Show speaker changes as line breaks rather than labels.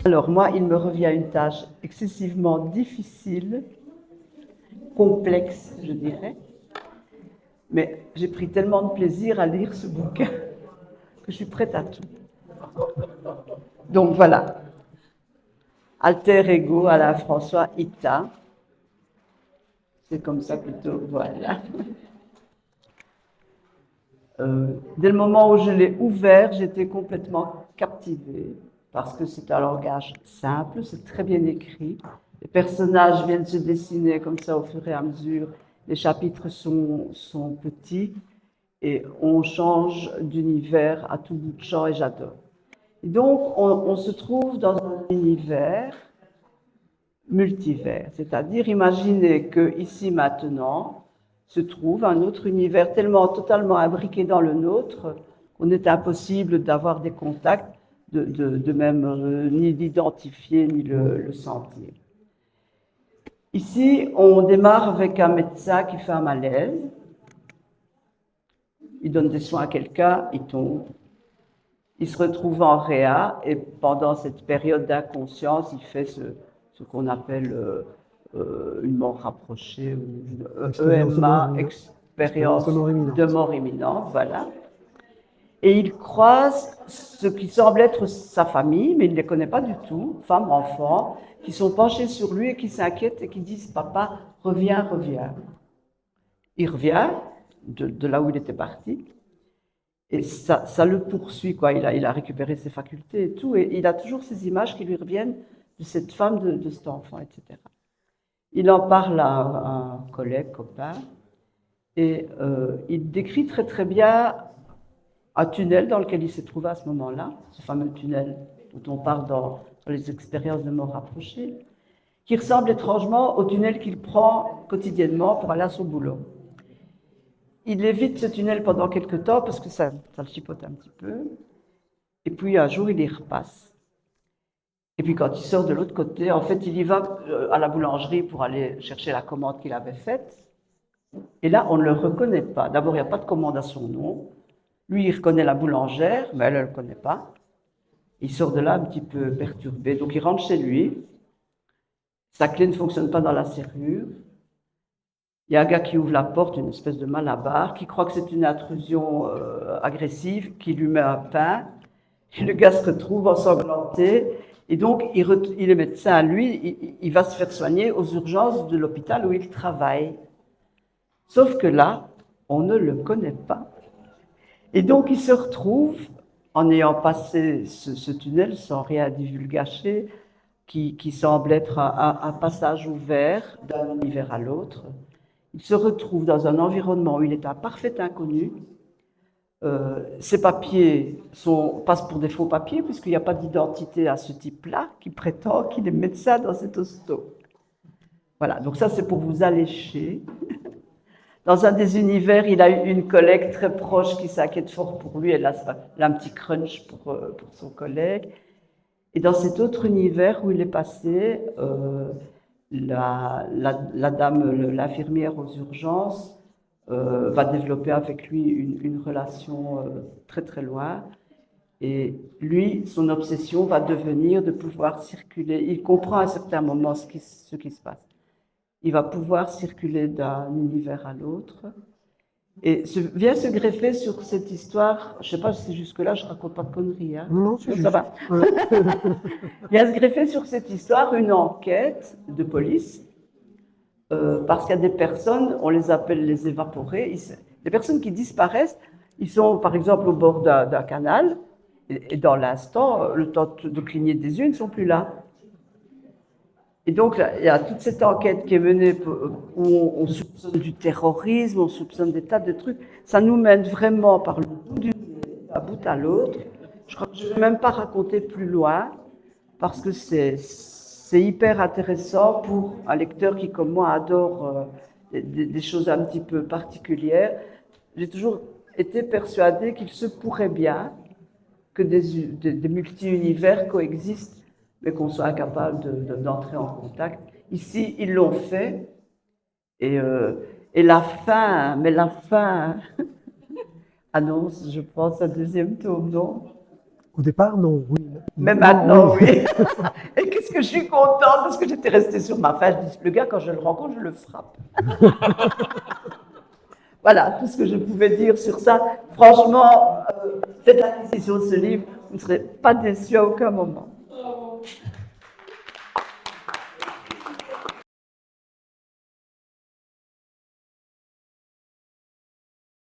Alors moi, il me revient une tâche excessivement difficile, complexe, je dirais, mais j'ai pris tellement de plaisir à lire ce bouquin que je suis prête à tout. Donc voilà, Alter Ego à la François Ita, c'est comme ça plutôt, voilà. Dès le moment où je l'ai ouvert, j'étais complètement captivée parce que c'est un langage simple, c'est très bien écrit. Les personnages viennent se dessiner comme ça au fur et à mesure. Les chapitres sont petits et on change d'univers à tout bout de champ et j'adore. Et donc, on se trouve dans un univers multivers, c'est-à-dire imaginez que ici maintenant se trouve un autre univers tellement totalement imbriqué dans le nôtre qu'on est impossible d'avoir des contacts, de même ni l'identifier ni le sentir. Ici, on démarre avec un médecin qui fait un malaise, il donne des soins à quelqu'un, il tombe, il se retrouve en réa et pendant cette période d'inconscience, il fait ce qu'on appelle une mort rapprochée ou une EMA,
Expérience de
expérience
mort
de
imminente.
mort imminente, voilà. Et il croise ce qui semble être sa famille, mais il ne les connaît pas du tout, femmes, enfants, qui sont penchés sur lui et qui s'inquiètent et qui disent papa, reviens, reviens. Il revient de là où il était parti. Et ça le poursuit, quoi. Il a récupéré ses facultés et tout. Et il a toujours ces images qui lui reviennent de cette femme, de cet enfant, etc. Il en parle à un collègue, copain, et il décrit très très bien un tunnel dans lequel il s'est trouvé à ce moment-là, ce fameux tunnel dont on parle dans les expériences de mort rapprochée, qui ressemble étrangement au tunnel qu'il prend quotidiennement pour aller à son boulot. Il évite ce tunnel pendant quelques temps parce que ça le chipote un petit peu. Et puis un jour, il y repasse. Et puis quand il sort de l'autre côté, en fait, il y va à la boulangerie pour aller chercher la commande qu'il avait faite. Et là, on ne le reconnaît pas. D'abord, il n'y a pas de commande à son nom. Lui, il reconnaît la boulangère, mais elle ne le connaît pas. Il sort de là un petit peu perturbé. Donc, il rentre chez lui. Sa clé ne fonctionne pas dans la serrure. Il y a un gars qui ouvre la porte, une espèce de malabar, qui croit que c'est une intrusion agressive, qui lui met un pain. Et le gars se retrouve ensanglanté. Et donc, il est médecin, lui, il va se faire soigner aux urgences de l'hôpital où il travaille. Sauf que là, on ne le connaît pas. Et donc, il se retrouve, en ayant passé ce tunnel sans rien divulgacher, qui semble être un passage ouvert d'un univers à l'autre, il se retrouve dans un environnement où il est un parfait inconnu. Ces papiers passent pour des faux papiers puisqu'il n'y a pas d'identité à ce type-là qui prétend qu'il est médecin dans cet hosto. Voilà, donc ça c'est pour vous allécher. Dans un des univers, il a eu une collègue très proche qui s'inquiète fort pour lui, elle a un petit crunch pour son collègue. Et dans cet autre univers où il est passé, la dame, l'infirmière aux urgences, va développer avec lui une relation très très loin. Et lui, son obsession va devenir de pouvoir circuler. Il comprend à un certain moment ce qui se passe. Il va pouvoir circuler d'un univers à l'autre. Et vient se greffer sur cette histoire, je ne sais pas si jusque-là je raconte pas de conneries, hein.
Non, c'est
Ça
juste.
va.
Ouais.
Vient se greffer sur cette histoire une enquête de police, parce qu'il y a des personnes, on les appelle les évaporés, des personnes qui disparaissent, ils sont par exemple au bord d'un canal, et dans l'instant, le temps de cligner des yeux, ils ne sont plus là. Et donc, là, il y a toute cette enquête qui est menée où on soupçonne du terrorisme, on soupçonne des tas de trucs. Ça nous mène vraiment par le bout du nez, d'un bout à l'autre. Je crois que je ne vais même pas raconter plus loin, parce que c'est hyper intéressant pour un lecteur qui, comme moi, adore des choses un petit peu particulières. J'ai toujours été persuadée qu'il se pourrait bien que des multi-univers coexistent, mais qu'on soit incapable d'entrer en contact. Ici, ils l'ont fait, et, euh, et la fin annonce, je pense, un deuxième tome, non?
Au départ, non, oui.
Mais
Non,
maintenant,
oui.
oui. Et qu'est-ce que je suis contente parce que j'étais restée sur ma faim. Je dis, le gars, quand je le rencontre, je le frappe. Voilà tout ce que je pouvais dire sur ça. Franchement, faites l'acquisition de ce livre, vous ne serez pas déçus à aucun moment.